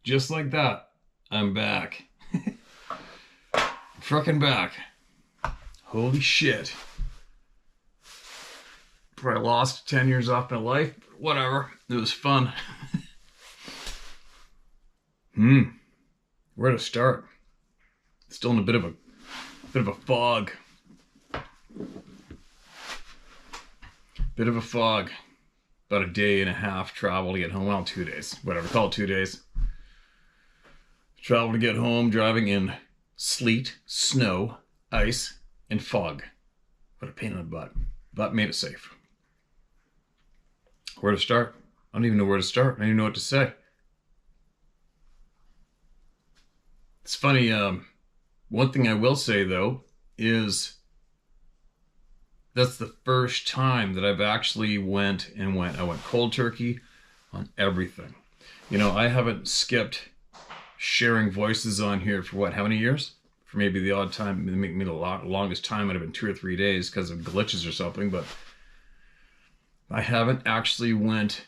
Just like that, I'm back. Frickin' back. Holy shit. Probably lost 10 years off my life. Whatever. It was fun. Where to start? Still in a bit of a fog. Bit of a fog. About a day and a half travel to get home. Well, 2 days. Whatever. Call it 2 days. Travel to get home, driving in sleet, snow, ice, and fog. What a pain in the butt. But made it safe. Where to start? I don't even know where to start. I don't even know what to say. It's funny. One thing I will say, though, is that's the first time that I've actually went. I went cold turkey on everything. You know, I haven't skipped sharing voices on here for how many years? For maybe the odd time, maybe the longest time might have been 2 or 3 days because of glitches or something, but I haven't actually went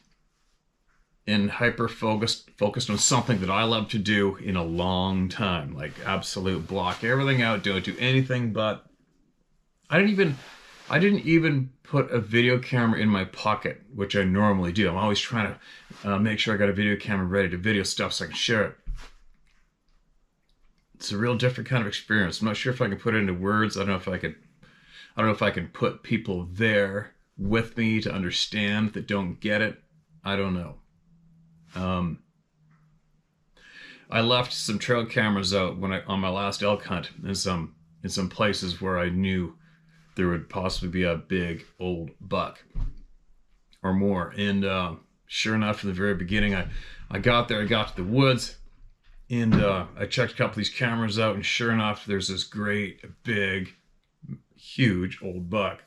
and focused on something that I love to do in a long time. Like absolute block everything out, don't do anything but. I didn't even put a video camera in my pocket, which I normally do. I'm always trying to make sure I got a video camera ready to video stuff so I can share it. It's a real different kind of experience. I'm not sure if I can put it into words. I don't know if I can put people there with me to understand that don't get it. I don't know. I left some trail cameras out on my last elk hunt in some places where I knew there would possibly be a big old buck or more. And sure enough, from the very beginning, I got there. I got to the woods. And I checked a couple of these cameras out, and sure enough, there's this great, big, huge old buck.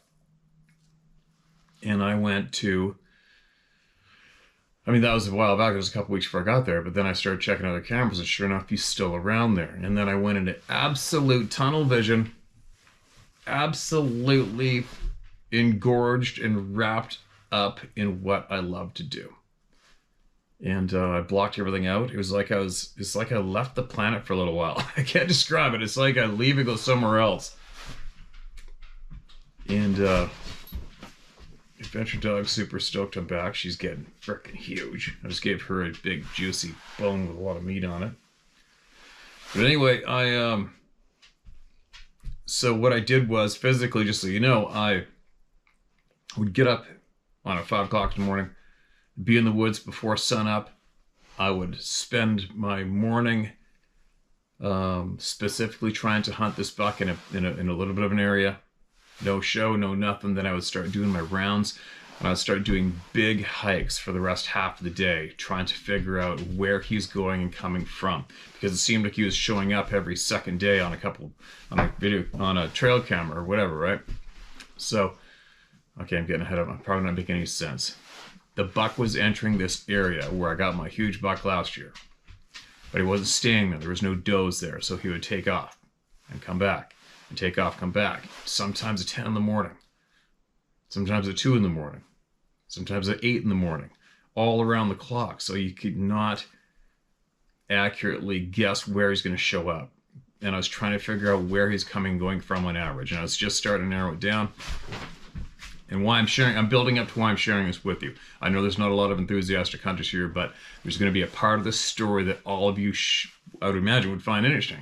And I went to, that was a while back. It was a couple weeks before I got there, but then I started checking other cameras, and sure enough, he's still around there. And then I went into absolute tunnel vision, absolutely engorged and wrapped up in what I love to do. And I blocked everything out. It's like I left the planet for a little while. I can't describe it. It's like I leave and go somewhere else. And Adventure Dog's super stoked I'm back. She's getting freaking huge. I just gave her a big juicy bone with a lot of meat on it. But anyway, so what I did was physically, just so you know, I would get up on at 5 o'clock in the morning, be in the woods before sunup. I would spend my morning specifically trying to hunt this buck in a little bit of an area. No show, no nothing. Then I would start doing my rounds, and I would start doing big hikes for the rest half of the day, trying to figure out where he's going and coming from, because it seemed like he was showing up every second day on a trail camera or whatever, right? So, okay, I'm getting ahead of it. I'm probably not making any sense. The buck was entering this area where I got my huge buck last year, but he wasn't staying there. There was no does there, so he would take off and come back. And take off, come back. Sometimes at 10 in the morning. Sometimes at 2 in the morning. Sometimes at 8 in the morning. All around the clock. So you could not accurately guess where he's going to show up. And I was trying to figure out where he's coming and going from on average. And I was just starting to narrow it down. And why I'm building up to why I'm sharing this with you. I know there's not a lot of enthusiastic hunters here, but there's going to be a part of this story that all of you, I would imagine, would find interesting.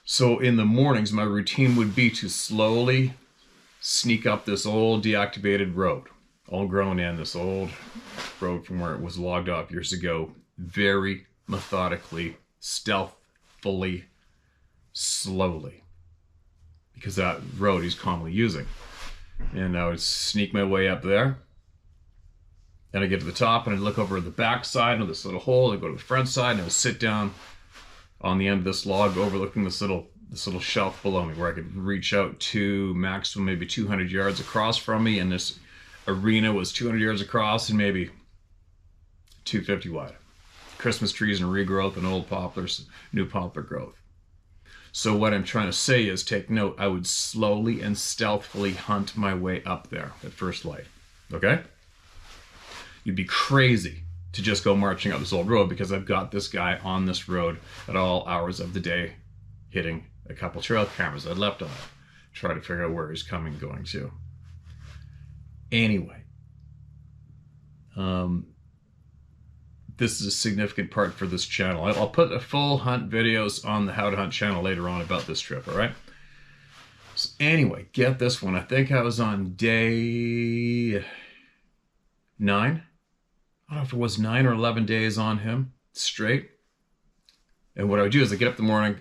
So in the mornings, my routine would be to slowly sneak up this old deactivated road, all grown in, this old road from where it was logged off years ago, very methodically, stealthily, slowly, because that road he's commonly using. And I would sneak my way up there. Then I'd get to the top, and I'd look over the back side of this little hole. I'd go to the front side, and I would sit down on the end of this log overlooking this little shelf below me, where I could reach out to maximum maybe 200 yards across from me, and this arena was 200 yards across and maybe 250 wide. Christmas trees and regrowth and old poplars, new poplar growth. So what I'm trying to say is, take note, I would slowly and stealthily hunt my way up there at first light. Okay? You'd be crazy to just go marching up this old road, because I've got this guy on this road at all hours of the day hitting a couple trail cameras I left on it. Try to figure out where he's coming and going to. Anyway, this is a significant part for this channel. I'll put a full hunt videos on the How to Hunt channel later on about this trip, all right? So anyway, get this one. I think I was on day 9. I don't know if it was 9 or 11 days on him straight. And what I would do is I get up in the morning,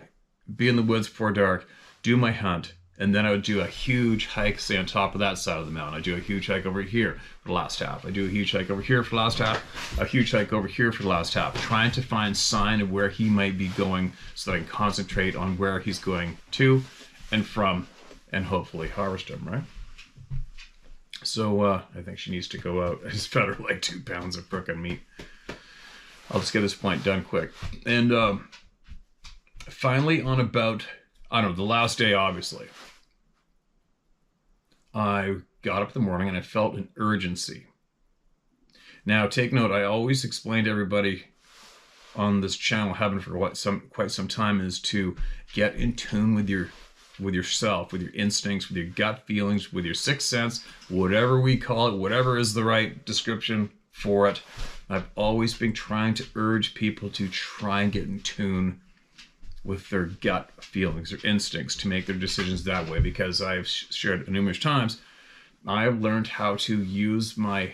be in the woods before dark, do my hunt, and then I would do a huge hike, say on top of that side of the mountain. I do a huge hike over here for the last half. I do a huge hike over here for the last half, a huge hike over here for the last half, trying to find sign of where he might be going so that I can concentrate on where he's going to and from, and hopefully harvest him, right? So I think she needs to go out. I just fed her like 2 pounds of frickin' meat. I'll just get this point done quick. And finally, on about, I don't know, the last day, obviously, I got up in the morning and I felt an urgency. Now, take note, I always explain to everybody on this channel, having for quite some time, is to get in tune with yourself, with your instincts, with your gut feelings, with your sixth sense, whatever we call it, whatever is the right description for it. I've always been trying to urge people to try and get in tune with their gut feelings, their instincts, to make their decisions that way, because I've shared numerous times, I have learned how to use my,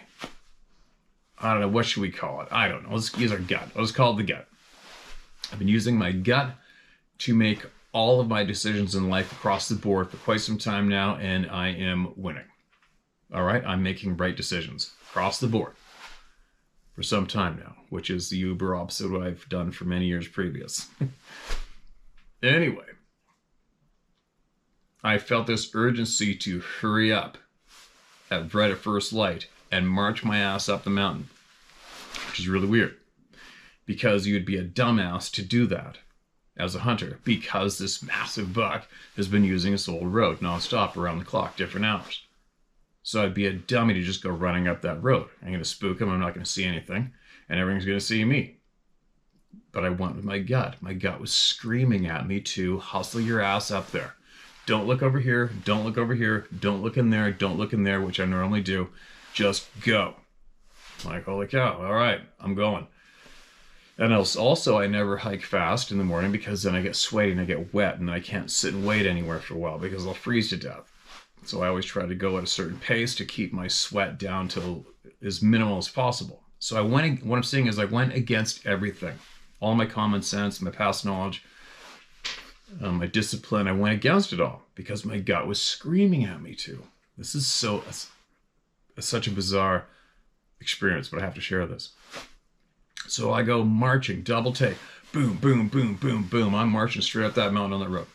I don't know, what should we call it? I don't know. Let's use our gut. Let's call it the gut. I've been using my gut to make all of my decisions in life across the board for quite some time now, and I am winning. All right? I'm making right decisions across the board for some time now, which is the uber opposite of what I've done for many years previous. Anyway, I felt this urgency to hurry up right at first light and march my ass up the mountain, which is really weird, because you'd be a dumbass to do that as a hunter, because this massive buck has been using this old road nonstop around the clock, different hours. So I'd be a dummy to just go running up that road. I'm going to spook him, I'm not going to see anything, and everything's going to see me. But I went with my gut. My gut was screaming at me to hustle your ass up there. Don't look over here, don't look over here, don't look in there, don't look in there, which I normally do. Just go. I'm like, holy cow, all right, I'm going. And also, I never hike fast in the morning, because then I get sweaty and I get wet and I can't sit and wait anywhere for a while because I'll freeze to death. So I always try to go at a certain pace to keep my sweat down to as minimal as possible. So what I'm saying is I went against everything. All my common sense, my past knowledge, my discipline, I went against it all because my gut was screaming at me to. This is such a bizarre experience, but I have to share this. So I go marching, double take, boom, boom, boom, boom, boom. I'm marching straight up that mountain on that road.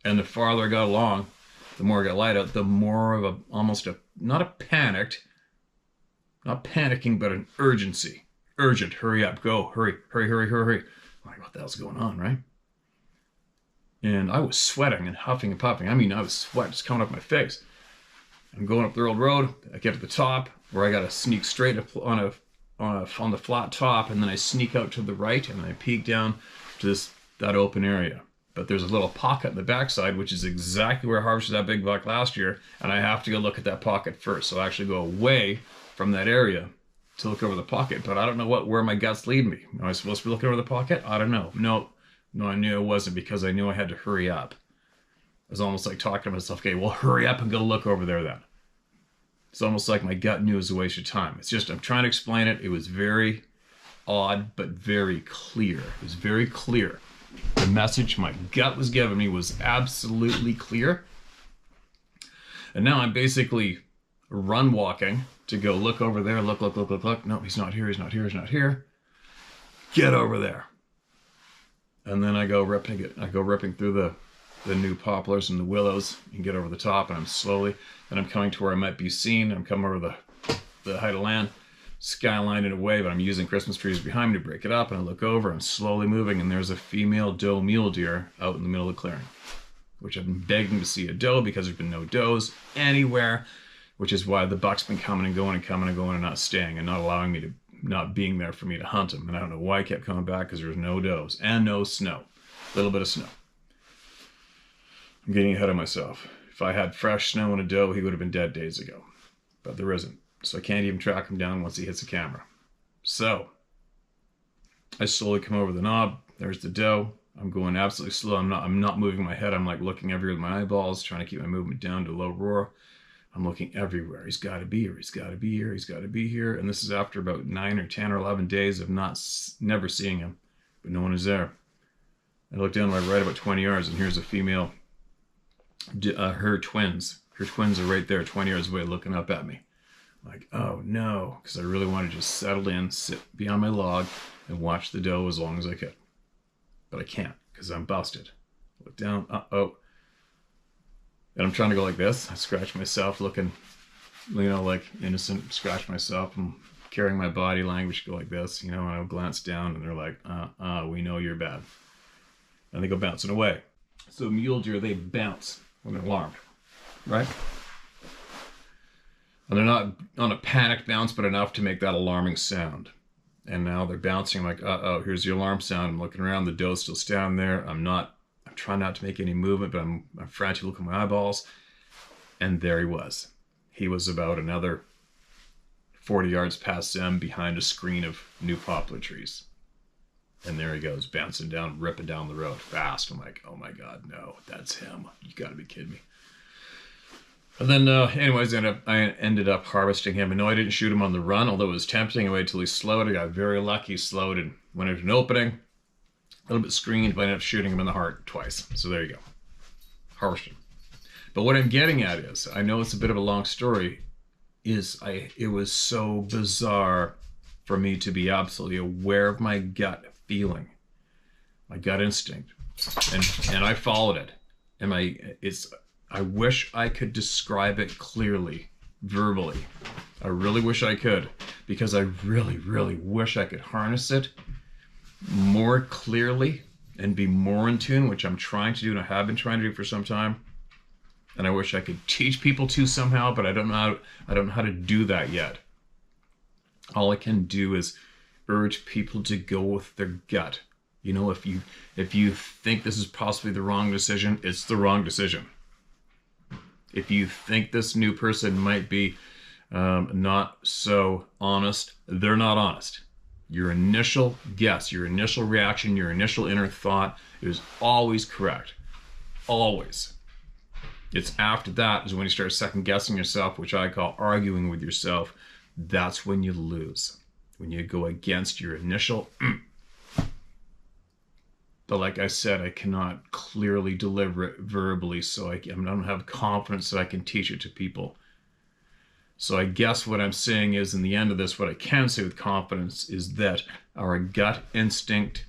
And the farther I got along, the more I got light out, the more of not panicking, but an urgency. Urgent, hurry up, go, hurry, hurry, hurry, hurry, hurry. I'm like, what the hell's going on, right? And I was sweating and huffing and puffing. I mean, I was sweat just coming up my face. I'm going up the old road. I get to the top where I got to sneak straight up on the flat top, and then I sneak out to the right, and then I peek down to that open area. But there's a little pocket in the backside, which is exactly where I harvested that big buck last year, and I have to go look at that pocket first. So I actually go away from that area to look over the pocket, but I don't know where my guts lead me. Am I supposed to be looking over the pocket? I don't know. No, I knew I wasn't, because I knew I had to hurry up. It was almost like talking to myself, okay, well, hurry up and go look over there then. It's almost like my gut knew it was a waste of time. It's just, I'm trying to explain it. It was very odd, but very clear. It was very clear. The message my gut was giving me was absolutely clear. And now I'm basically run walking to go look over there, look. No, he's not here, he's not here, he's not here. Get over there. And then I go ripping through the new poplars and the willows and get over the top, and I'm coming to where I might be seen. I'm coming over the height of land, skyline in a way, but I'm using Christmas trees behind me to break it up, and I look over, I'm slowly moving, and there's a female doe mule deer out in the middle of the clearing, which I've been begging to see a doe because there's been no does anywhere, which is why the buck's been coming and going and not staying and not allowing me to not being there for me to hunt him. And I don't know why I kept coming back, because there was no does and no snow. A little bit of snow. I'm getting ahead of myself. If I had fresh snow and a doe, he would have been dead days ago. But there isn't. So I can't even track him down once he hits the camera. So I slowly come over the knob. There's the doe. I'm going absolutely slow. I'm not moving my head. I'm like looking everywhere with my eyeballs, trying to keep my movement down to low roar. I'm looking everywhere. He's got to be here. He's got to be here. He's got to be here. And this is after about 9 or 10 or 11 days of never seeing him, but no one is there. I look down to my right about 20 yards, and here's a female. Her twins. Her twins are right there, 20 yards away, looking up at me. I'm like, oh no, because I really want to just settle in, sit behind my log, and watch the doe as long as I could. But I can't, because I'm busted. Look down, uh-oh. And I'm trying to go like this. I scratch myself, looking, like innocent, scratch myself. I'm carrying my body language, go like this, and I'll glance down, and they're like, we know you're bad. And they go bouncing away. So mule deer, they bounce when they're alarmed, right? And they're not on a panicked bounce, but enough to make that alarming sound. And now they're bouncing. I'm like, here's the alarm sound. I'm looking around. The doe's still standing there. I'm trying not to make any movement, but I'm frantically looking at my eyeballs. And there he was. He was about another 40 yards past them, behind a screen of new poplar trees. And there he goes, bouncing down, ripping down the road fast. I'm like, oh my God, no, that's him. You gotta be kidding me. And then, anyways, I ended up harvesting him. And no, I didn't shoot him on the run, although it was tempting. I waited till he slowed. I got very lucky, slowed, and went into an opening. A little bit screened, but I ended up shooting him in the heart twice. So there you go. Harvested. But what I'm getting at is, I know it's a bit of a long story, it was so bizarre for me to be absolutely aware of my gut feeling, my gut instinct, and I followed it. And I wish I could describe it clearly, verbally. I really wish I could, because I really, really wish I could harness it more clearly and be more in tune, which I'm trying to do, and I have been trying to do for some time. And I wish I could teach people to somehow, but I don't know how to do that yet. All I can do is urge people to go with their gut. If you think this is possibly the wrong decision, it's the wrong decision. If you think this new person might be not so honest, they're not honest. Your initial guess, your initial reaction, your initial inner thought is always correct. Always. It's after that is when you start second guessing yourself, which I call arguing with yourself. That's when you lose. When you go against your initial But like I said, I cannot clearly deliver it verbally, so I don't have confidence that I can teach it to people. So I guess what I'm saying is, in the end of this, what I can say with confidence is that our gut instinct,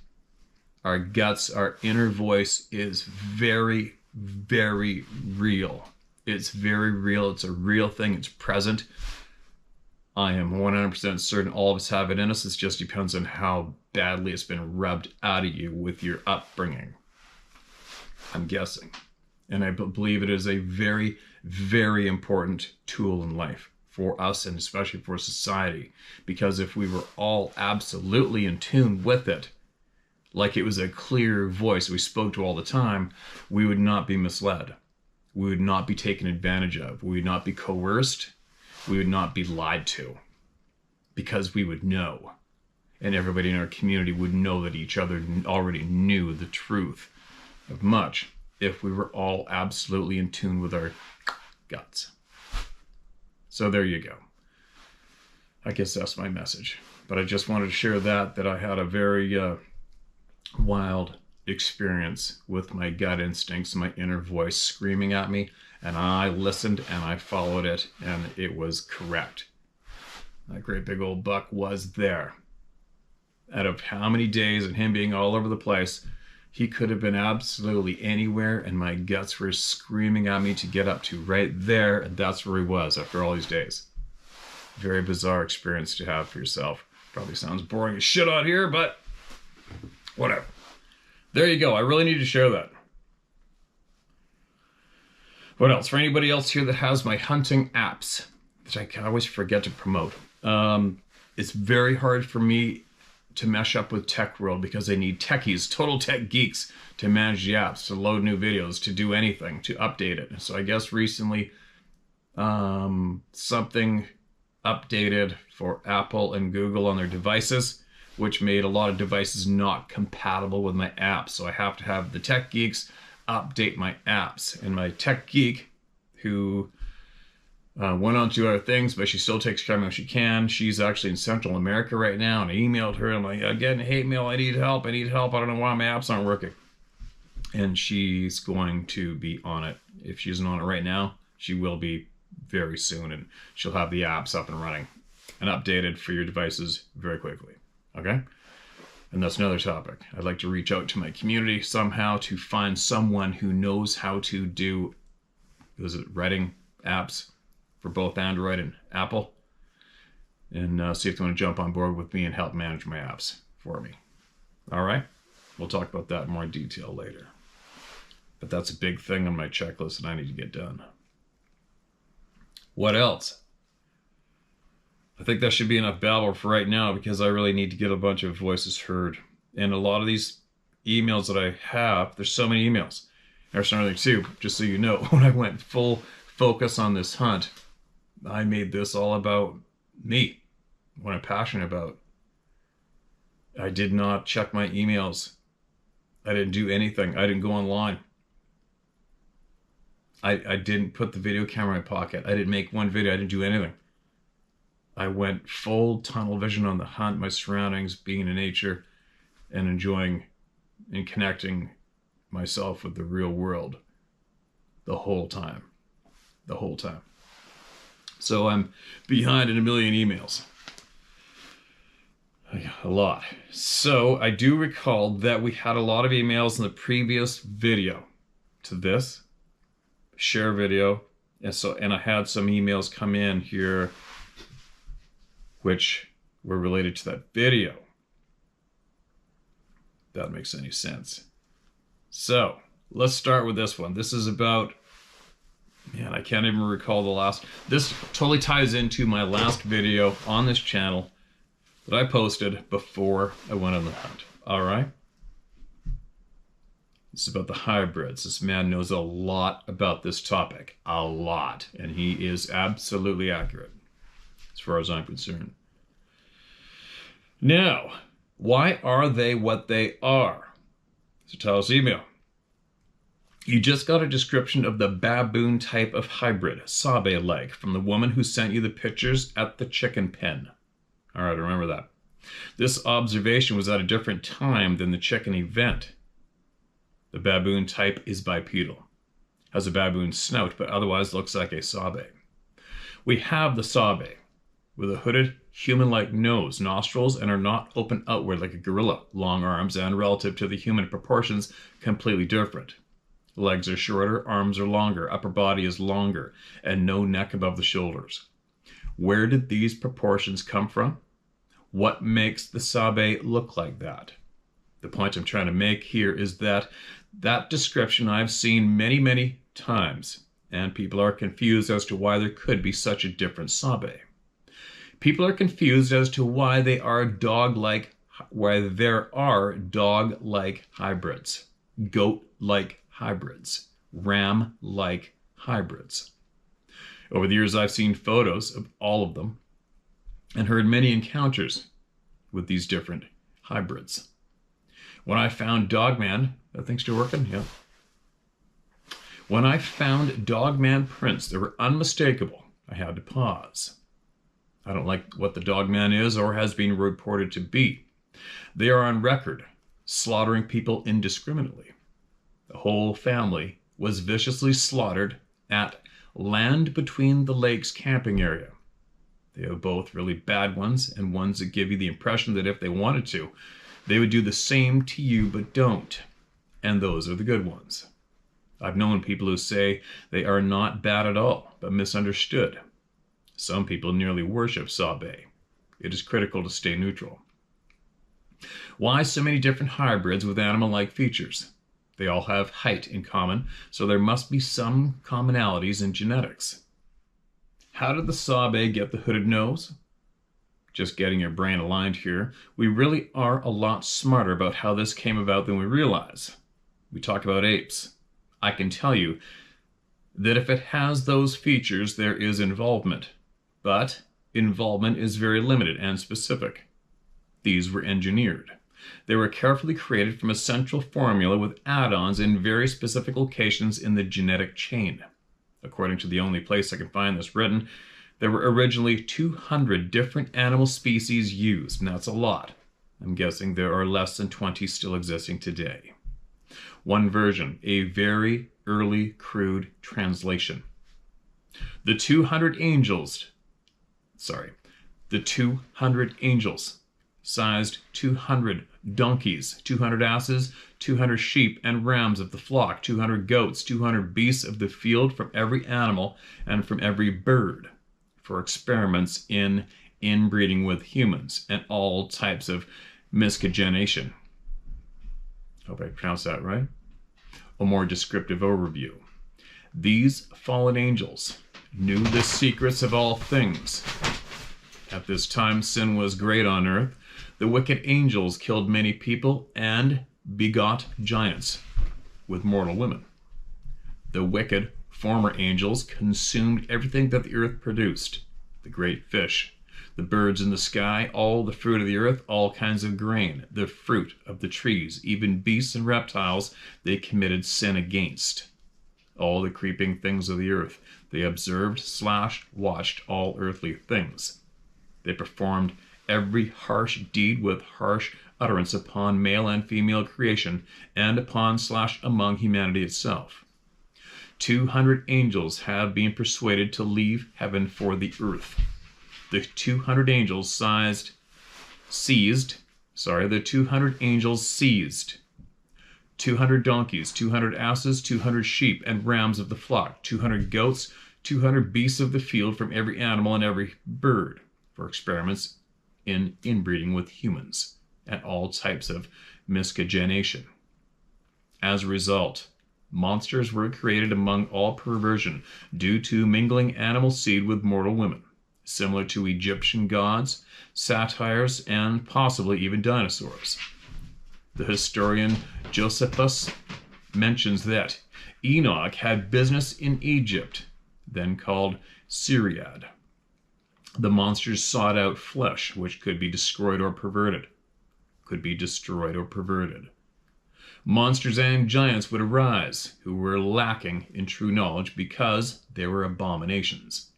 our guts, our inner voice is very, very real. It's very real. It's a real thing. It's present. I am 100% certain all of us have it in us. It just depends on how badly it's been rubbed out of you with your upbringing. I'm guessing. And I believe it is a very, very important tool in life for us, and especially for society. Because if we were all absolutely in tune with it, like it was a clear voice we spoke to all the time, we would not be misled. We would not be taken advantage of. We would not be coerced. We would not be lied to, because we would know, and everybody in our community would know that each other already knew the truth of much if we were all absolutely in tune with our guts. So there you go. I guess that's my message. But I just wanted to share that I had a very wild experience with my gut instincts, my inner voice screaming at me. And I listened and I followed it, and it was correct. That great big old buck was there. Out of how many days and him being all over the place, he could have been absolutely anywhere, and my guts were screaming at me to get up to right there, and that's where he was after all these days. Very bizarre experience to have for yourself. Probably sounds boring as shit out here, but whatever. There you go. I really need to share that. What else? For anybody else here that has my hunting apps, that I always forget to promote. it's very hard for me to mesh up with tech world because I need techies, total tech geeks, to manage the apps, to load new videos, to do anything, to update it. So I guess recently something updated for Apple and Google on their devices, which made a lot of devices not compatible with my apps. So I have to have the tech geeks update my apps. And my tech geek, who went on to other things, but she still takes care of me when she can. She's actually in Central America right now, and I emailed her. I'm like, I'm getting hate mail. I need help. I need help. I don't know why my apps aren't working. And she's going to be on it. If she isn't on it right now, she will be very soon, and she'll have the apps up and running and updated for your devices very quickly. Okay? And that's another topic. I'd like to reach out to my community somehow to find someone who knows how to do, writing apps for both Android and Apple, and see if they want to jump on board with me and help manage my apps for me. All right? We'll talk about that in more detail later. But that's a big thing on my checklist that I need to get done. What else? I think that should be enough babble for right now, because I really need to get a bunch of voices heard. And a lot of these emails that I have, there's so many emails. There's another thing too, just so you know, when I went full focus on this hunt, I made this all about me, what I'm passionate about. I did not check my emails. I didn't do anything. I didn't go online. I didn't put the video camera in my pocket. I didn't make one video. I didn't do anything. I went full tunnel vision on the hunt, my surroundings, being in nature, and enjoying and connecting myself with the real world the whole time. The whole time. So I'm behind in a million emails. A lot. So I do recall that we had a lot of emails in the previous video to this share video, and I had some emails come in here which were related to that video. If that makes any sense. So let's start with this one. This is about, man, I can't even recall the last. This totally ties into my last video on this channel that I posted before I went on the hunt. All right. This is about the hybrids. This man knows a lot about this topic. A lot. And he is absolutely accurate, as far as I'm concerned. Now, why are they what they are? So tell us email. You just got a description of the baboon type of hybrid, Sabe-like, from the woman who sent you the pictures at the chicken pen. All right, remember that. This observation was at a different time than the chicken event. The baboon type is bipedal, has a baboon snout, but otherwise looks like a Sabe. We have the Sabe, with a hooded, human-like nose, nostrils, and are not open outward like a gorilla, long arms, and relative to the human proportions, completely different. Legs are shorter, arms are longer, upper body is longer, and no neck above the shoulders. Where did these proportions come from? What makes the Sabe look like that? The point I'm trying to make here is that that description I've seen many, many times, and people are confused as to why there could be such a different Sabe. People are confused as to why there are dog-like hybrids, goat-like hybrids, ram-like hybrids. Over the years, I've seen photos of all of them and heard many encounters with these different hybrids. When I found Dogman, that thing's still working? Yeah. When I found Dogman prints that were unmistakable, I had to pause. I don't like what the Dogman is or has been reported to be. They are on record, slaughtering people indiscriminately. The whole family was viciously slaughtered at Land Between the Lakes camping area. They have both really bad ones and ones that give you the impression that if they wanted to, they would do the same to you but don't. And those are the good ones. I've known people who say they are not bad at all, but misunderstood. Some people nearly worship Sabe. It is critical to stay neutral. Why so many different hybrids with animal-like features? They all have height in common, so there must be some commonalities in genetics. How did the Sabe get the hooded nose? just getting your brain aligned here, we really are a lot smarter about how this came about than we realize. We talk about apes. I can tell you that if it has those features, there is involvement. But involvement is very limited and specific. These were engineered. They were carefully created from a central formula with add-ons in very specific locations in the genetic chain. According to the only place I can find this written, there were originally 200 different animal species used, and that's a lot. I'm guessing there are less than 20 still existing today. One version, a very early crude translation. The 200 angels sized 200 donkeys, 200 asses, 200 sheep and rams of the flock, 200 goats, 200 beasts of the field from every animal and from every bird, for experiments in inbreeding with humans and all types of miscegenation. Hope I pronounced that right. A more descriptive overview. These fallen angels knew the secrets of all things. At this time, sin was great on earth. The wicked angels killed many people and begot giants with mortal women. The wicked former angels consumed everything that the earth produced, the great fish, the birds in the sky, all the fruit of the earth, all kinds of grain, the fruit of the trees, even beasts and reptiles they committed sin against. All the creeping things of the earth, they observed/watched all earthly things. They performed every harsh deed with harsh utterance upon male and female creation and upon/among humanity itself. 200 angels have been persuaded to leave heaven for the earth. The 200 angels seized 200 donkeys, 200 asses, 200 sheep and rams of the flock, 200 goats, 200 beasts of the field from every animal and every bird, for experiments in inbreeding with humans and all types of miscegenation. As a result, monsters were created among all perversion due to mingling animal seed with mortal women, similar to Egyptian gods, satyrs, and possibly even dinosaurs. The historian Josephus mentions that Enoch had business in Egypt, then called Syriad. The monsters sought out flesh, which could be destroyed or perverted. Monsters and giants would arise, who were lacking in true knowledge because they were abominations.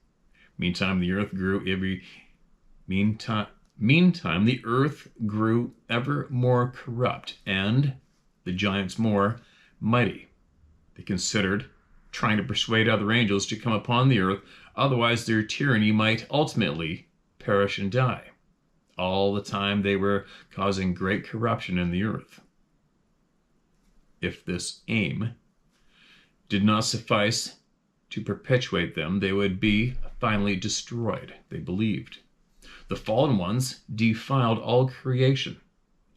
Meantime, the earth grew ever more corrupt, and the giants more mighty. They considered trying to persuade other angels to come upon the earth, otherwise their tyranny might ultimately perish and die. All the time they were causing great corruption in the earth. If this aim did not suffice to perpetuate them, they would be finally destroyed, they believed. The fallen ones defiled all creation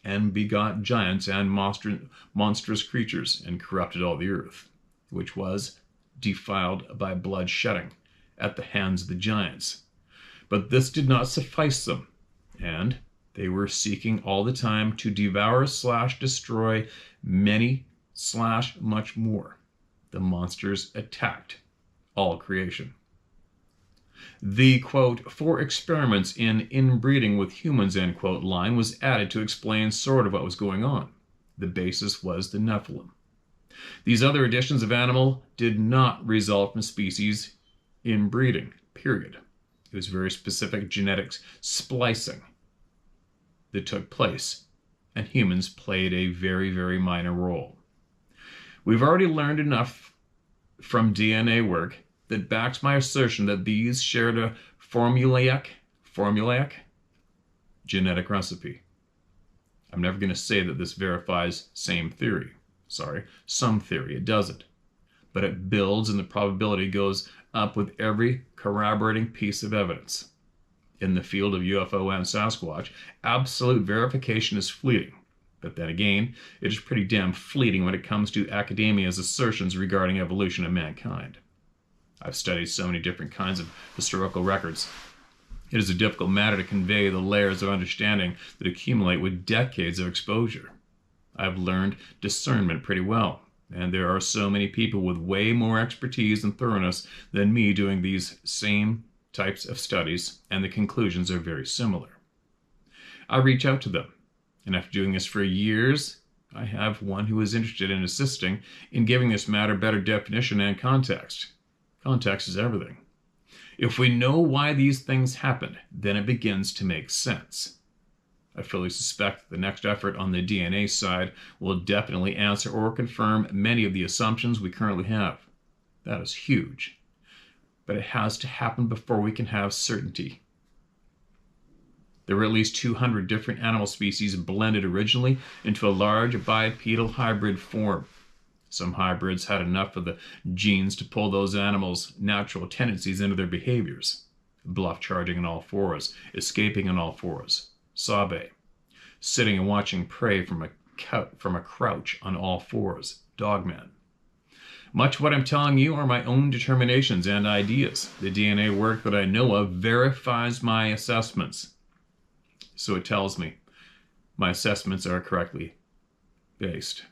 and begot giants and monstrous creatures and corrupted all the earth, which was defiled by bloodshedding at the hands of the giants. But this did not suffice them, and they were seeking all the time to devour/destroy many/much more. The monsters attacked all creation. The, quote, for experiments in inbreeding with humans, end quote, line was added to explain sort of what was going on. The basis was the Nephilim. These other additions of animal did not result from species inbreeding, period. It was very specific genetics splicing that took place, and humans played a very, very minor role. We've already learned enough from DNA work that backs my assertion that these shared a formulaic genetic recipe. I'm never going to say that this verifies some theory. It doesn't. But it builds and the probability goes up with every corroborating piece of evidence. In the field of UFO and Sasquatch, absolute verification is fleeting. But then again, it is pretty damn fleeting when it comes to academia's assertions regarding evolution of mankind. I've studied so many different kinds of historical records. It is a difficult matter to convey the layers of understanding that accumulate with decades of exposure. I've learned discernment pretty well, and there are so many people with way more expertise and thoroughness than me doing these same types of studies, and the conclusions are very similar. I reach out to them, and after doing this for years, I have one who is interested in assisting in giving this matter better definition and context. Context is everything. If we know why these things happen, then it begins to make sense. I fully suspect the next effort on the DNA side will definitely answer or confirm many of the assumptions we currently have. That is huge. But it has to happen before we can have certainty. There were at least 200 different animal species blended originally into a large bipedal hybrid form. Some hybrids had enough of the genes to pull those animals' natural tendencies into their behaviors. Bluff charging on all fours, escaping on all fours, sabe, sitting and watching prey from a crouch on all fours, dogman. Much of what I'm telling you are my own determinations and ideas. The DNA work that I know of verifies my assessments. So it tells me my assessments are correctly based.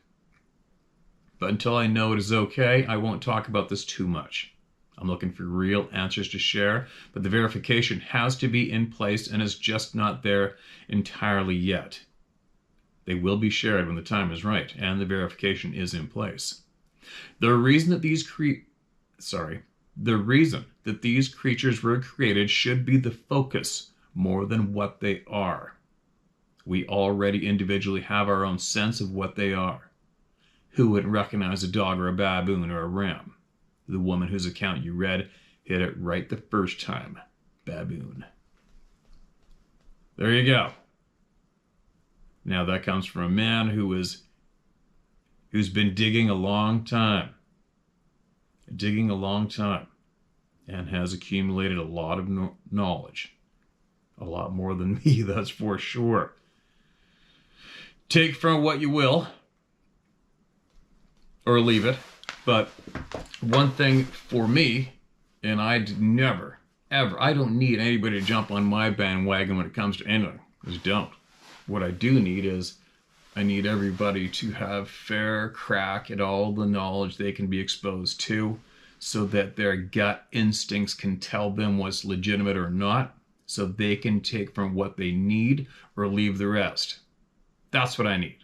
But until I know it is okay, I won't talk about this too much. I'm looking for real answers to share, but the verification has to be in place and is just not there entirely yet. They will be shared when the time is right and the verification is in place. The reason that these creatures were created should be the focus more than what they are. We already individually have our own sense of what they are. Who wouldn't recognize a dog or a baboon or a ram? The woman whose account you read hit it right the first time. Baboon. There you go. Now that comes from a man who's been digging a long time. Digging a long time. And has accumulated a lot of knowledge. A lot more than me, that's for sure. Take from what you will. Or leave it. But one thing for me, and I never, ever, I don't need anybody to jump on my bandwagon when it comes to anything. I just don't. What I do need is, I need everybody to have fair crack at all the knowledge they can be exposed to, so that their gut instincts can tell them what's legitimate or not, so they can take from what they need or leave the rest. That's what I need.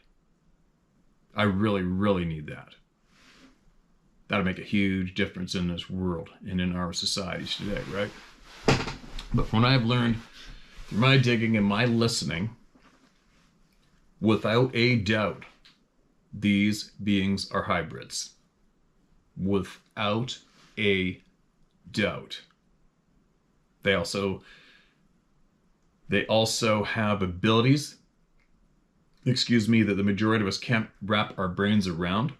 I really, really need that. That'll make a huge difference in this world and in our societies today, right? But from what I've learned through my digging and my listening, without a doubt, these beings are hybrids. Without a doubt. They also have abilities, that the majority of us can't wrap our brains around.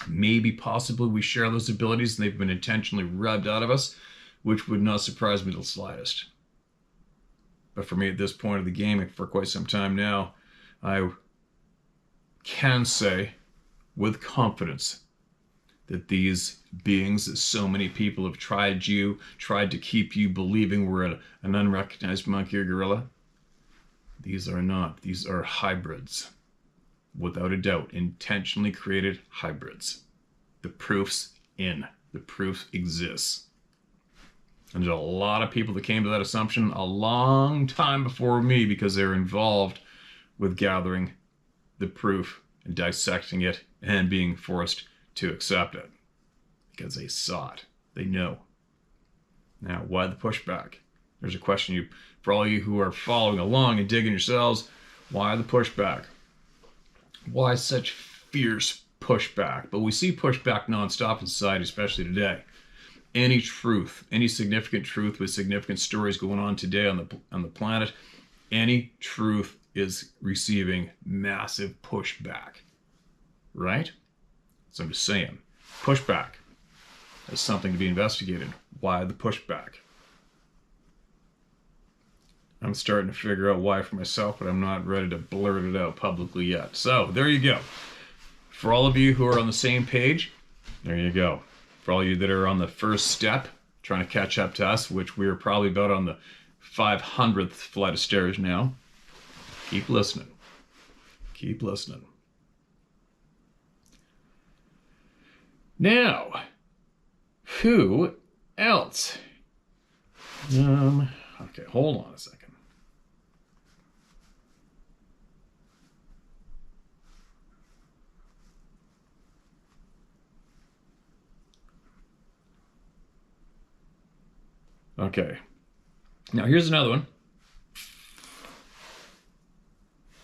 Maybe, possibly, we share those abilities and they've been intentionally rubbed out of us, which would not surprise me the slightest. But for me, at this point of the game, and for quite some time now, I can say with confidence that these beings that so many people have tried to keep you believing were an unrecognized monkey or gorilla, these are not. These are hybrids. Without a doubt, intentionally created hybrids. The proof's in. The proof exists. And there's a lot of people that came to that assumption a long time before me because they were involved with gathering the proof and dissecting it and being forced to accept it. Because they saw it. They know. Now, why the pushback? There's a question for all you who are following along and digging yourselves. Why the pushback? Why such fierce pushback? But we see pushback nonstop in society, especially today. Any truth, any significant truth with significant stories going on today on the planet, any truth is receiving massive pushback, right? So I'm just saying, pushback is something to be investigated. Why the pushback? I'm starting to figure out why for myself, but I'm not ready to blurt it out publicly yet. So there you go. For all of you who are on the same page, there you go. For all of you that are on the first step, trying to catch up to us, which we're probably about on the 500th flight of stairs now. Keep listening. Keep listening. Now, who else? Okay, hold on a second. Okay. Now here's another one.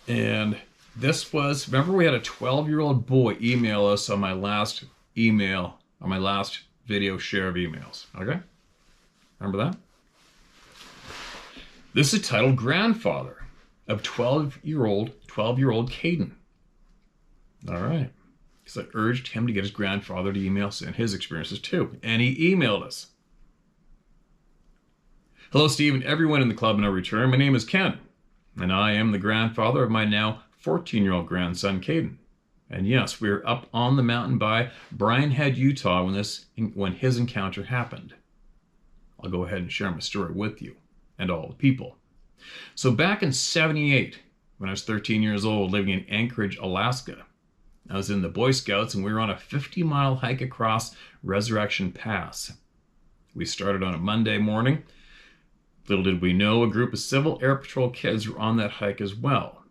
And this was, remember we had a 12-year-old boy email us on my last email, on my last video share of emails. Okay? Remember that? This is titled Grandfather of 12-year-old Caden. All right. Because I urged him to get his grandfather to email us and his experiences too. And he emailed us. Hello, Steve, and everyone in the club, no return. My name is Ken, and I am the grandfather of my now 14-year-old grandson, Caden. And yes, we were up on the mountain by Brian Head, Utah when his encounter happened. I'll go ahead and share my story with you and all the people. So back in '78, when I was 13 years old, living in Anchorage, Alaska, I was in the Boy Scouts, and we were on a 50-mile hike across Resurrection Pass. We started on a Monday morning. Little did we know, a group of Civil Air Patrol kids were on that hike as well.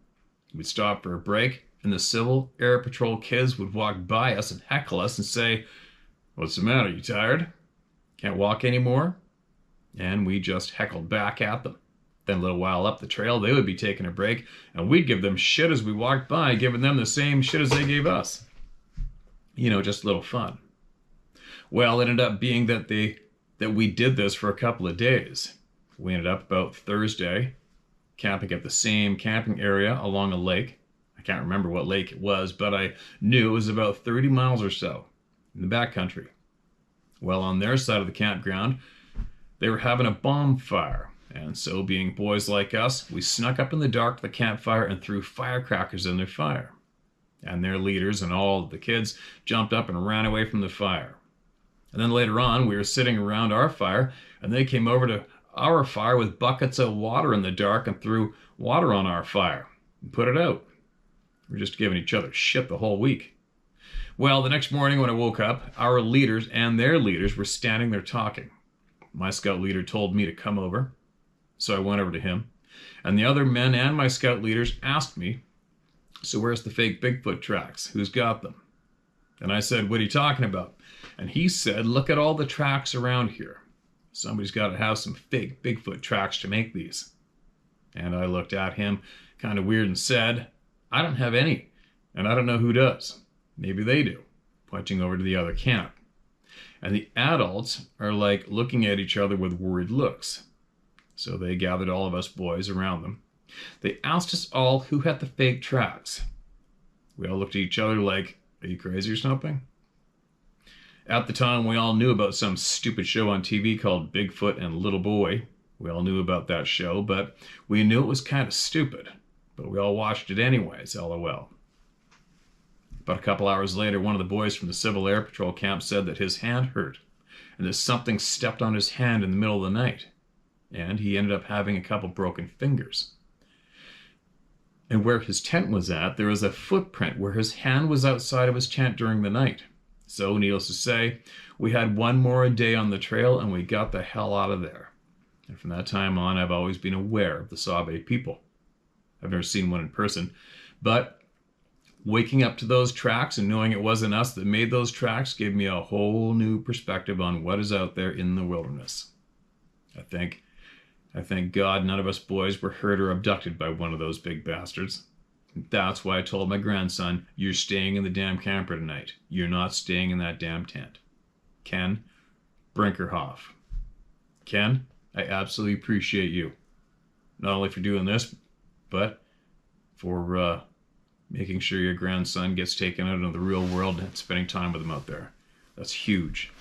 We'd stop for a break, and the Civil Air Patrol kids would walk by us and heckle us and say, "What's the matter, you tired? Can't walk anymore?" And we just heckled back at them. Then a little while up the trail, they would be taking a break, and we'd give them shit as we walked by, giving them the same shit as they gave us. You know, just a little fun. Well, it ended up being that we did this for a couple of days. We ended up about Thursday camping at the same camping area along a lake. I can't remember what lake it was, but I knew it was about 30 miles or so in the backcountry. Well, on their side of the campground, they were having a bonfire. And so, being boys like us, we snuck up in the dark to the campfire and threw firecrackers in their fire. And their leaders and all of the kids jumped up and ran away from the fire. And then later on, we were sitting around our fire, and they came over to our fire with buckets of water in the dark and threw water on our fire and put it out. We're just giving each other shit the whole week. Well, the next morning when I woke up, our leaders and their leaders were standing there talking. My scout leader told me to come over, so I went over to him. And the other men and my scout leaders asked me, "So where's the fake Bigfoot tracks? Who's got them?" And I said, "What are you talking about?" And he said, "Look at all the tracks around here. Somebody's got to have some fake Bigfoot tracks to make these." And I looked at him kind of weird and said, "I don't have any, and I don't know who does. Maybe they do," pointing over to the other camp. And the adults are like looking at each other with worried looks. So they gathered all of us boys around them. They asked us all who had the fake tracks. We all looked at each other like, "Are you crazy or something?" At the time, we all knew about some stupid show on TV called Bigfoot and Little Boy. We all knew about that show, but we knew it was kind of stupid. But we all watched it anyways, LOL. About a couple hours later, one of the boys from the Civil Air Patrol camp said that his hand hurt, and that something stepped on his hand in the middle of the night. And he ended up having a couple broken fingers. And where his tent was at, there was a footprint where his hand was outside of his tent during the night. So, needless to say, we had one more day on the trail and we got the hell out of there. And from that time on, I've always been aware of the Sabe people. I've never seen one in person, but waking up to those tracks and knowing it wasn't us that made those tracks gave me a whole new perspective on what is out there in the wilderness. I thank God none of us boys were hurt or abducted by one of those big bastards. That's why I told my grandson, "You're staying in the damn camper tonight. You're not staying in that damn tent." Ken Brinkerhoff. Ken, I absolutely appreciate you. Not only for doing this, but for making sure your grandson gets taken out into the real world and spending time with him out there. That's huge.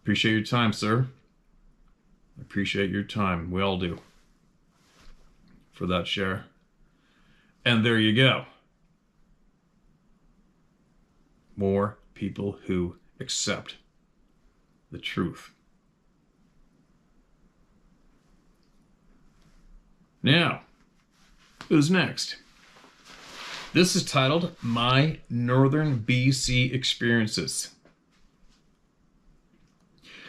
Appreciate your time, sir. Appreciate your time. We all do. For that share. And there you go. More people who accept the truth. Now, who's next? This is titled My Northern BC Experiences.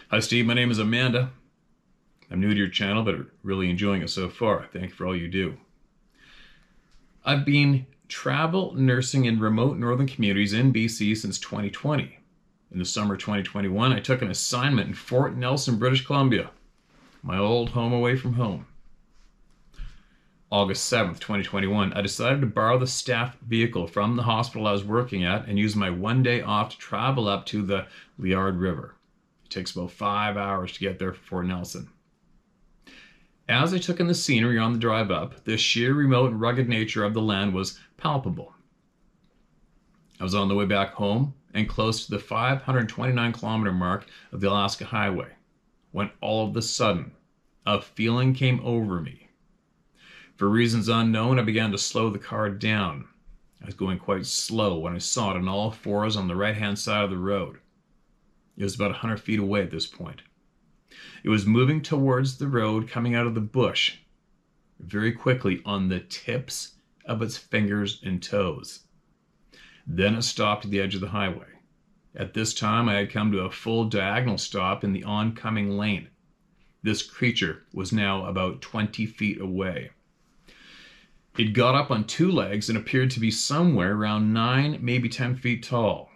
Hi Steve, my name is Amanda. I'm new to your channel, but really enjoying it so far. Thank you for all you do. I've been travel nursing in remote northern communities in BC since 2020. In the summer of 2021, I took an assignment in Fort Nelson, British Columbia, my old home away from home. August 7th, 2021, I decided to borrow the staff vehicle from the hospital I was working at and use my one day off to travel up to the Liard River. It takes about 5 hours to get there from Fort Nelson. As I took in the scenery on the drive up, the sheer remote and rugged nature of the land was palpable. I was on the way back home and close to the 529-kilometer mark of the Alaska Highway when all of a sudden a feeling came over me. For reasons unknown, I began to slow the car down. I was going quite slow when I saw it on all fours on the right-hand side of the road. It was about 100 feet away at this point. It was moving towards the road coming out of the bush, very quickly on the tips of its fingers and toes. Then it stopped at the edge of the highway. At this time, I had come to a full diagonal stop in the oncoming lane. This creature was now about 20 feet away. It got up on two legs and appeared to be somewhere around 9, maybe 10 feet tall.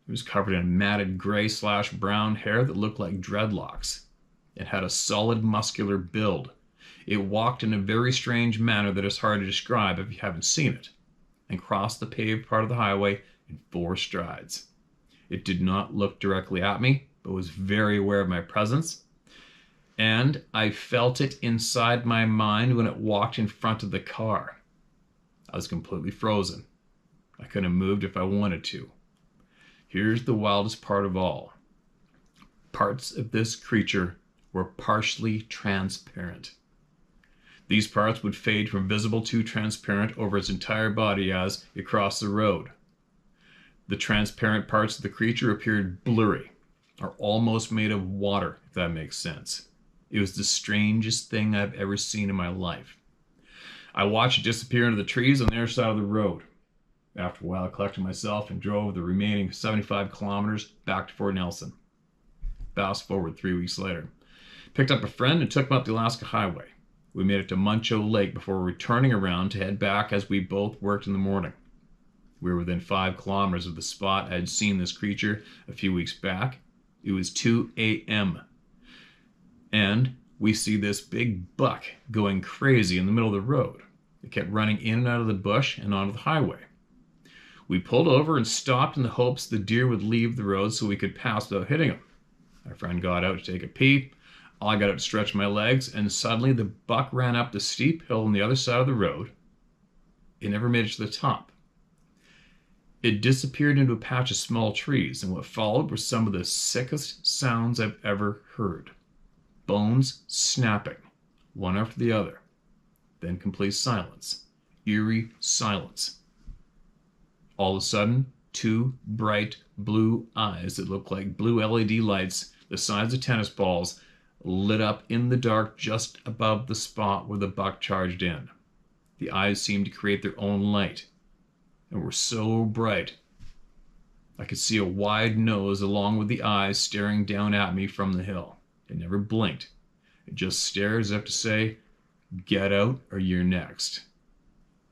It was covered in matted gray/brown hair that looked like dreadlocks. It had a solid muscular build. It walked in a very strange manner that is hard to describe if you haven't seen it, and crossed the paved part of the highway in 4 strides. It did not look directly at me, but was very aware of my presence, and I felt it inside my mind when it walked in front of the car. I was completely frozen. I couldn't have moved if I wanted to. Here's the wildest part of all. Parts of this creature were partially transparent. These parts would fade from visible to transparent over its entire body as it crossed the road. The transparent parts of the creature appeared blurry, or almost made of water, if that makes sense. It was the strangest thing I've ever seen in my life. I watched it disappear into the trees on the other side of the road. After a while, I collected myself and drove the remaining 75 kilometers back to Fort Nelson. Fast forward 3 weeks later. Picked up a friend and took him up the Alaska Highway. We made it to Muncho Lake before returning around to head back as we both worked in the morning. We were within 5 kilometers of the spot I had seen this creature a few weeks back. It was 2 a.m. And we see this big buck going crazy in the middle of the road. It kept running in and out of the bush and onto the highway. We pulled over and stopped in the hopes the deer would leave the road so we could pass without hitting him. Our friend got out to take a pee. I got up to stretch my legs, and suddenly the buck ran up the steep hill on the other side of the road. It never made it to the top. It disappeared into a patch of small trees, and what followed were some of the sickest sounds I've ever heard. Bones snapping, one after the other. Then complete silence. Eerie silence. All of a sudden, 2 bright blue eyes that looked like blue LED lights the size of tennis balls lit up in the dark just above the spot where the buck charged in. The eyes seemed to create their own light and were so bright I could see a wide nose along with the eyes staring down at me from the hill. It never blinked. It just stared as if to say, "Get out or you're next."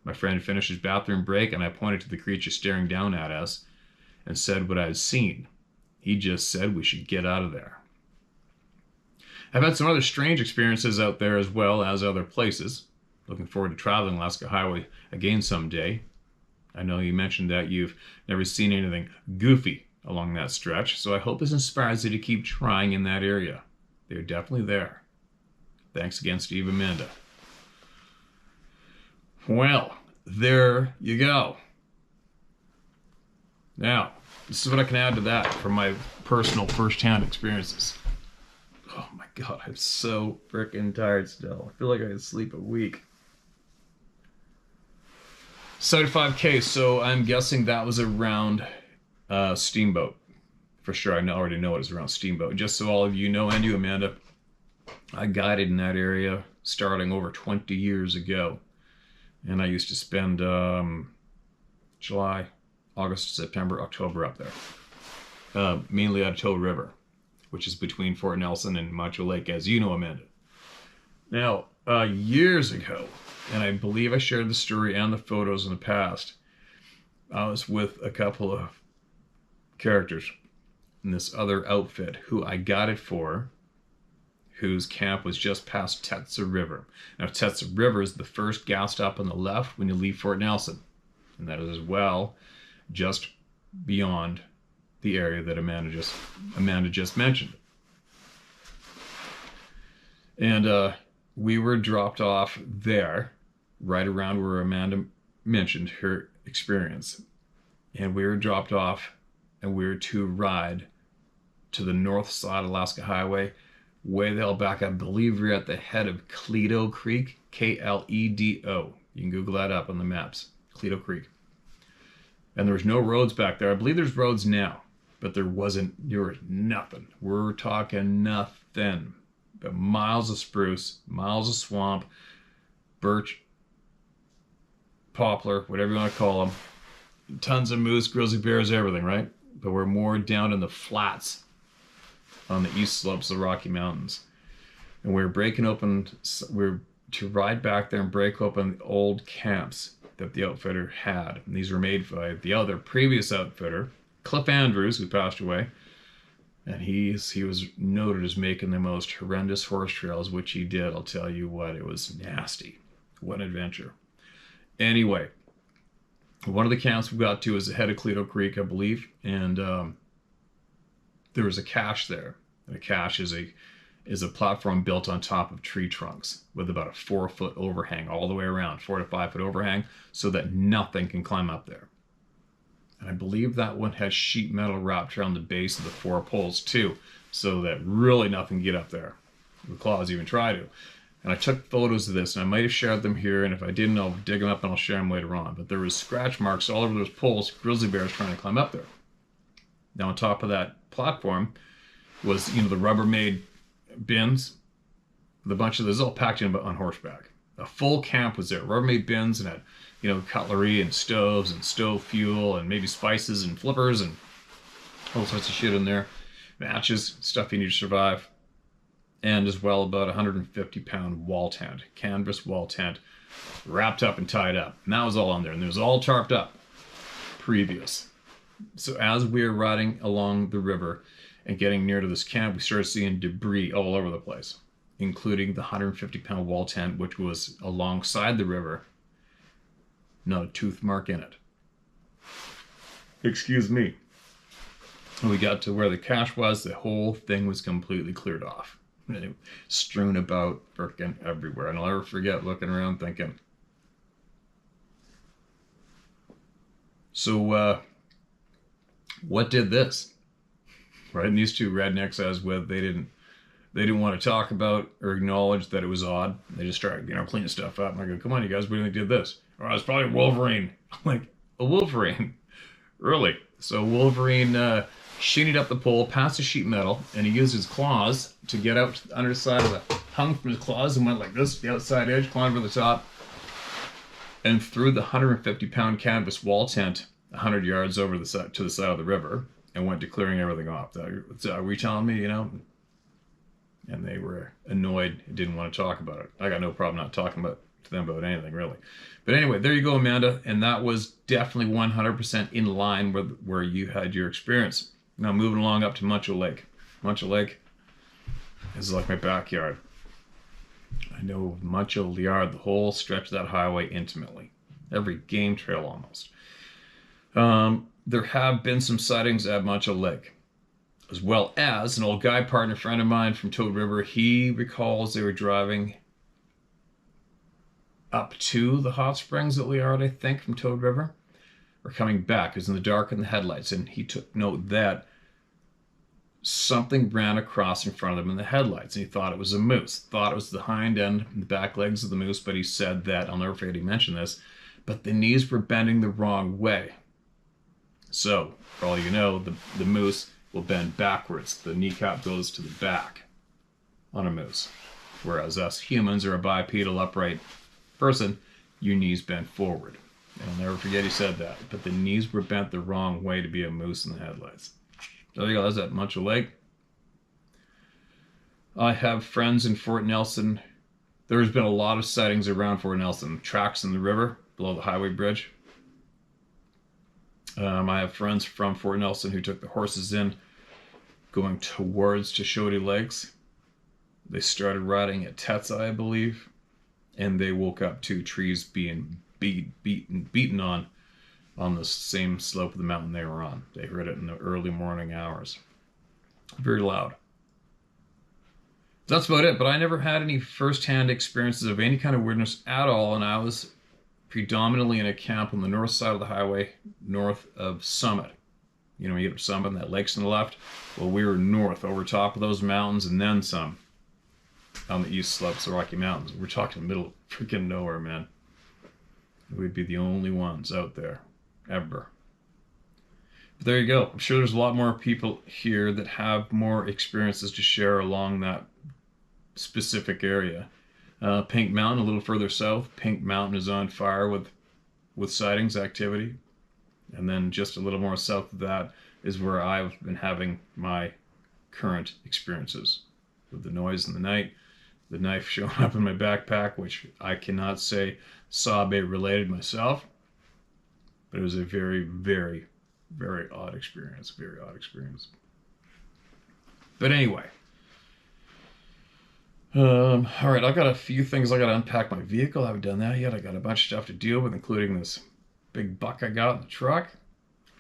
My friend finished his bathroom break and I pointed to the creature staring down at us and said what I had seen. He just said we should get out of there. I've had some other strange experiences out there as well as other places. Looking forward to traveling Alaska Highway again someday. I know you mentioned that you've never seen anything goofy along that stretch, so I hope this inspires you to keep trying in that area. They're definitely there. Thanks again, Steve, Amanda. Well, there you go. Now, this is what I can add to that from my personal first-hand experiences. Oh my God, I'm so freaking tired still. I feel like I could sleep a week. 75K, so I'm guessing that was around Steamboat for sure. I already know it is around Steamboat. Just so all of you know, and you, Amanda, I guided in that area starting over 20 years ago. And I used to spend July, August, September, October up there. Mainly out of Toad River, which is between Fort Nelson and Macho Lake, as you know, Amanda. Now, years ago, and I believe I shared the story and the photos in the past, I was with a couple of characters in this other outfit who I guided for, whose camp was just past Tetsa River. Now, Tetsa River is the first gas stop on the left when you leave Fort Nelson, and that is as well just beyond the area that Amanda just mentioned. And we were dropped off there, right around where Amanda mentioned her experience. And we were dropped off, and we were to ride to the north side of Alaska Highway, way the hell back. I believe we're at the head of Cledo Creek, Kledo. You can Google that up on the maps, Cledo Creek. And there was no roads back there. I believe there's roads now, but there was nothing. We're talking nothing. But miles of spruce, miles of swamp, birch, poplar, whatever you want to call them. Tons of moose, grizzly bears, everything, right? But we're more down in the flats on the east slopes of the Rocky Mountains. And we're to ride back there and break open the old camps that the outfitter had. And these were made by the other previous outfitter, Cliff Andrews, who passed away. And he was noted as making the most horrendous horse trails, which he did. I'll tell you what, it was nasty. What an adventure. Anyway, one of the camps we got to is the head of Cledo Creek, I believe. And there was a cache there. And a cache is a platform built on top of tree trunks with about a 4-foot overhang all the way around, 4 to 5 foot overhang, so that nothing can climb up there. And I believe that one has sheet metal wrapped around the base of the 4 poles too, so that really nothing can get up there. The claws even try to. And I took photos of this, and I might have shared them here, and if I didn't, I'll dig them up and I'll share them later on. But there was scratch marks all over those poles, grizzly bears trying to climb up there. Now on top of that platform was, the Rubbermaid bins, with a bunch of those all packed in on horseback. A full camp was there. Rubbermaid bins, and had, cutlery and stoves and stove fuel and maybe spices and flippers and all sorts of shit in there. Matches, stuff you need to survive. And as well about a 150-pound wall tent, canvas wall tent, wrapped up and tied up. And that was all on there. And it was all tarped up previous. So as we were riding along the river and getting near to this camp, we started seeing debris all over the place, including the 150-pound wall tent, which was alongside the river. Not a tooth mark in it. Excuse me. When we got to where the cache was, the whole thing was completely cleared off. And it strewn about frickin' everywhere. And I'll never forget looking around thinking, so what did this? Right? And these two rednecks I was with, they didn't want to talk about or acknowledge that it was odd. They just started, cleaning stuff up. And I go, come on, you guys, what do you think did this? Oh, it's probably Wolverine. I'm like, a Wolverine? Really? So Wolverine sheeted up the pole past the sheet metal, and he used his claws to get out to the underside of the hung from his claws and went like this, the outside edge, climbed over the top, and threw the 150-pound canvas wall tent 100 yards over to the side of the river, and went to clearing everything off. Are we telling me, And they were annoyed and didn't want to talk about it. I got no problem not talking to them about anything, really. But anyway, there you go, Amanda. And that was definitely 100% in line with where you had your experience. Now moving along up to Muncho Lake. Muncho Lake is like my backyard. I know Muncho Liard, the whole stretch of that highway intimately. Every game trail almost. There have been some sightings at Muncho Lake, as well as an old guide partner friend of mine from Toad River. He recalls they were driving up to the hot springs at Liard, I think, from Toad River, or coming back. It was in the dark in the headlights, and he took note that something ran across in front of them in the headlights, and he thought it was a moose. Thought it was the hind end and the back legs of the moose, but he said that, I'll never forget he mentioned this, but the knees were bending the wrong way. So, for all you know, the moose will bend backwards. The kneecap goes to the back on a moose. Whereas us humans are a bipedal upright person, your knees bent forward. And I'll never forget he said that. But the knees were bent the wrong way to be a moose in the headlights. There you go, that's that Muncher Lake. I have friends in Fort Nelson. There's been a lot of sightings around Fort Nelson. Tracks in the river below the highway bridge. I have friends from Fort Nelson who took the horses in going towards Shoshone Lakes. They started riding at Tetsa, I believe, and they woke up to trees being beaten on the same slope of the mountain they were on. They heard it in the early morning hours. Very loud. That's about it, but I never had any first-hand experiences of any kind of weirdness at all, and I was predominantly in a camp on the north side of the highway, north of Summit. You know, you get up Summit and that lake's on the left. Well, we were north, over top of those mountains, and then some, on the east slopes of the Rocky Mountains. We're talking middle of freaking nowhere, man. We'd be the only ones out there, ever. But there you go. I'm sure there's a lot more people here that have more experiences to share along that specific area. Pink Mountain, a little further south. Pink Mountain is on fire with sightings activity. And then just a little more south of that is where I've been having my current experiences with the noise in the night, the knife showing up in my backpack, which I cannot say saw bait related myself, but it was a very, very, very odd experience. Very odd experience. But anyway. All right, I got a few things. I got to unpack my vehicle. I haven't done that yet. I got a bunch of stuff to deal with, including this big buck I got in the truck.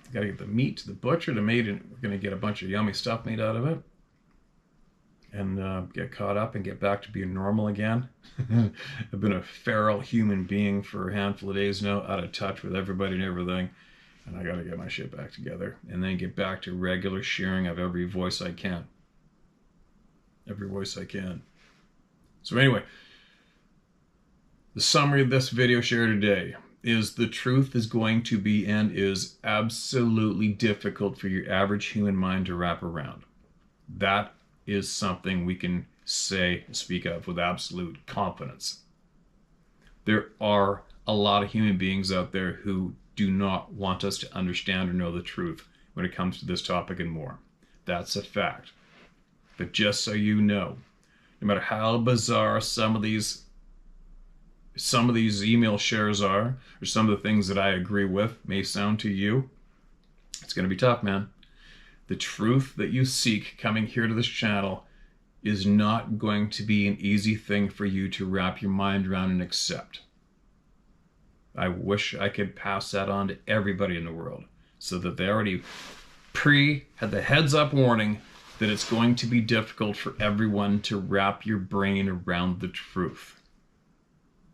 I got to get the meat to the butcher to made, and we're going to get a bunch of yummy stuff made out of it. And get caught up and get back to being normal again. I've been a feral human being for a handful of days now, out of touch with everybody and everything. And I got to get my shit back together and then get back to regular sharing of every voice I can. Every voice I can. So anyway, the summary of this video shared today is the truth is going to be and is absolutely difficult for your average human mind to wrap around. That is something we can say, speak of with absolute confidence. There are a lot of human beings out there who do not want us to understand or know the truth when it comes to this topic and more. That's a fact. But just so you know, no matter how bizarre some of these email shares are, or some of the things that I agree with may sound to you, it's going to be tough, man. The truth that you seek coming here to this channel is not going to be an easy thing for you to wrap your mind around and accept. I wish I could pass that on to everybody in the world so that they already had the heads up warning that it's going to be difficult for everyone to wrap your brain around the truth.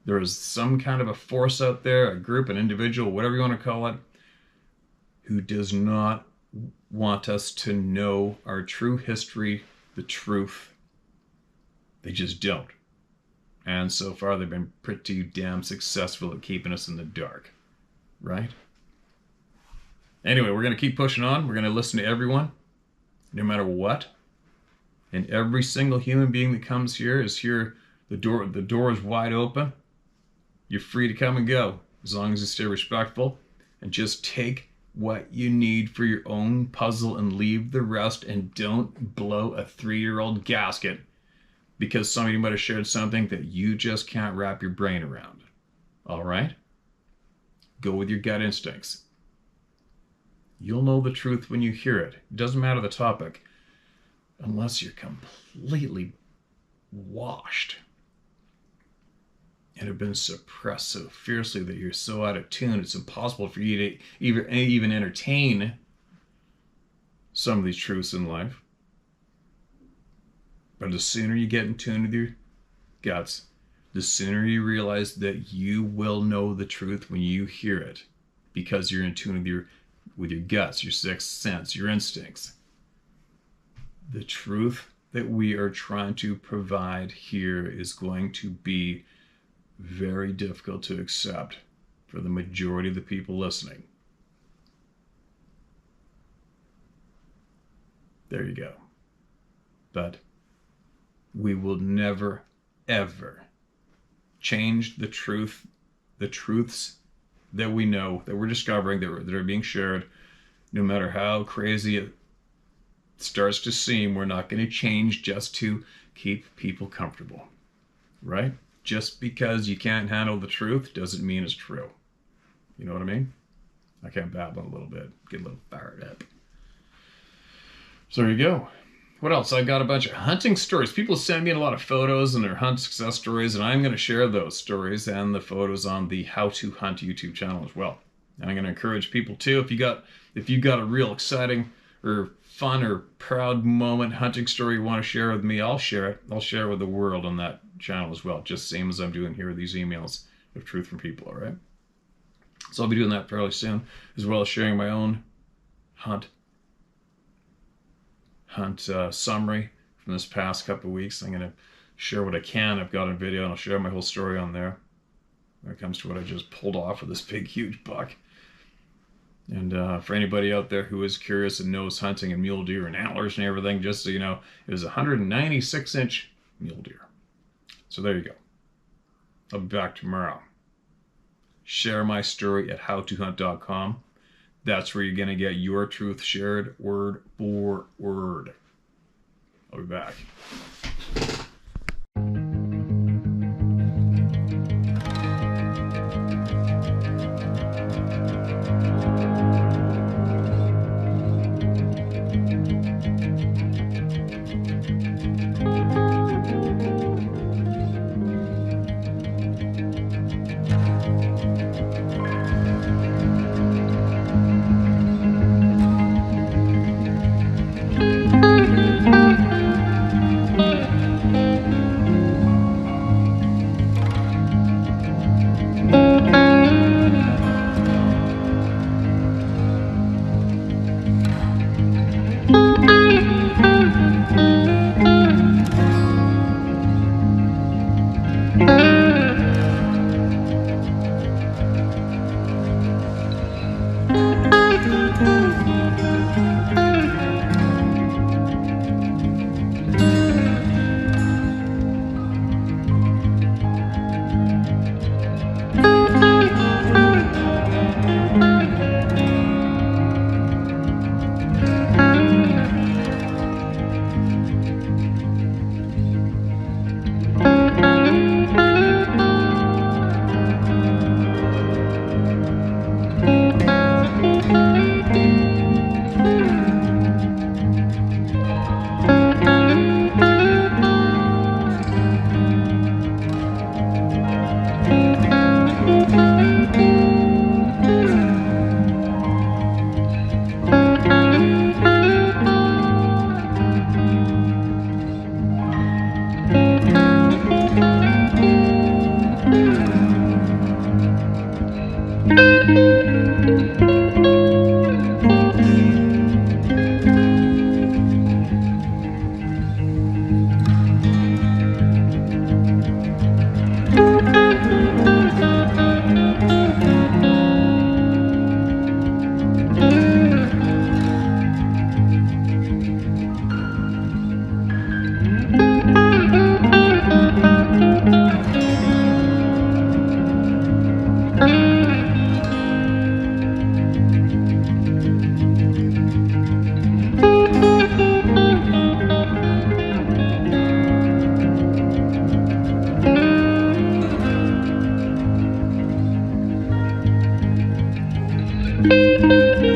There is some kind of a force out there, a group, an individual, whatever you want to call it, who does not want us to know our true history, the truth. They just don't. And so far they've been pretty damn successful at keeping us in the dark. Right? Anyway, we're going to keep pushing on. We're going to listen to everyone, no matter what. And every single human being that comes here is here. The door is wide open. You're free to come and go, as long as you stay respectful and just take what you need for your own puzzle and leave the rest, and don't blow a 3-year-old gasket because somebody might have shared something that you just can't wrap your brain around. All right? Go with your gut instincts. You'll know the truth when you hear it. It doesn't matter the topic, unless you're completely washed and have been suppressed so fiercely that you're so out of tune it's impossible for you to even entertain some of these truths in life. But the sooner you get in tune with your guts, the sooner you realize that you will know the truth when you hear it, because you're in tune with your guts, your sixth sense, your instincts. The truth that we are trying to provide here is going to be very difficult to accept for the majority of the people listening. There you go. But we will never, ever change the truths that we know, that we're discovering, that are being shared. No matter how crazy it starts to seem, we're not going to change just to keep people comfortable, right? Just because you can't handle the truth doesn't mean it's true. You know what I mean? I can babble a little bit, get a little fired up. So there you go. What else? I got a bunch of hunting stories. People send me a lot of photos and their hunt success stories, and I'm going to share those stories and the photos on the How to Hunt YouTube channel as well. And I'm going to encourage people too, if you got a real exciting or fun or proud moment, hunting story you want to share with me, I'll share it. I'll share it with the world on that channel as well, just same as I'm doing here with these emails of truth from people, all right? So I'll be doing that fairly soon, as well as sharing my own hunt summary from this past couple of weeks. I'm going to share what I can. I've got a video, and I'll share my whole story on there when it comes to what I just pulled off with this big, huge buck. And for anybody out there who is curious and knows hunting and mule deer and antlers and everything, just so you know, it was a 196-inch mule deer. So there you go. I'll be back tomorrow. Share my story at howtohunt.com. That's where you're going to get your truth shared word for word. I'll be back. Thank you.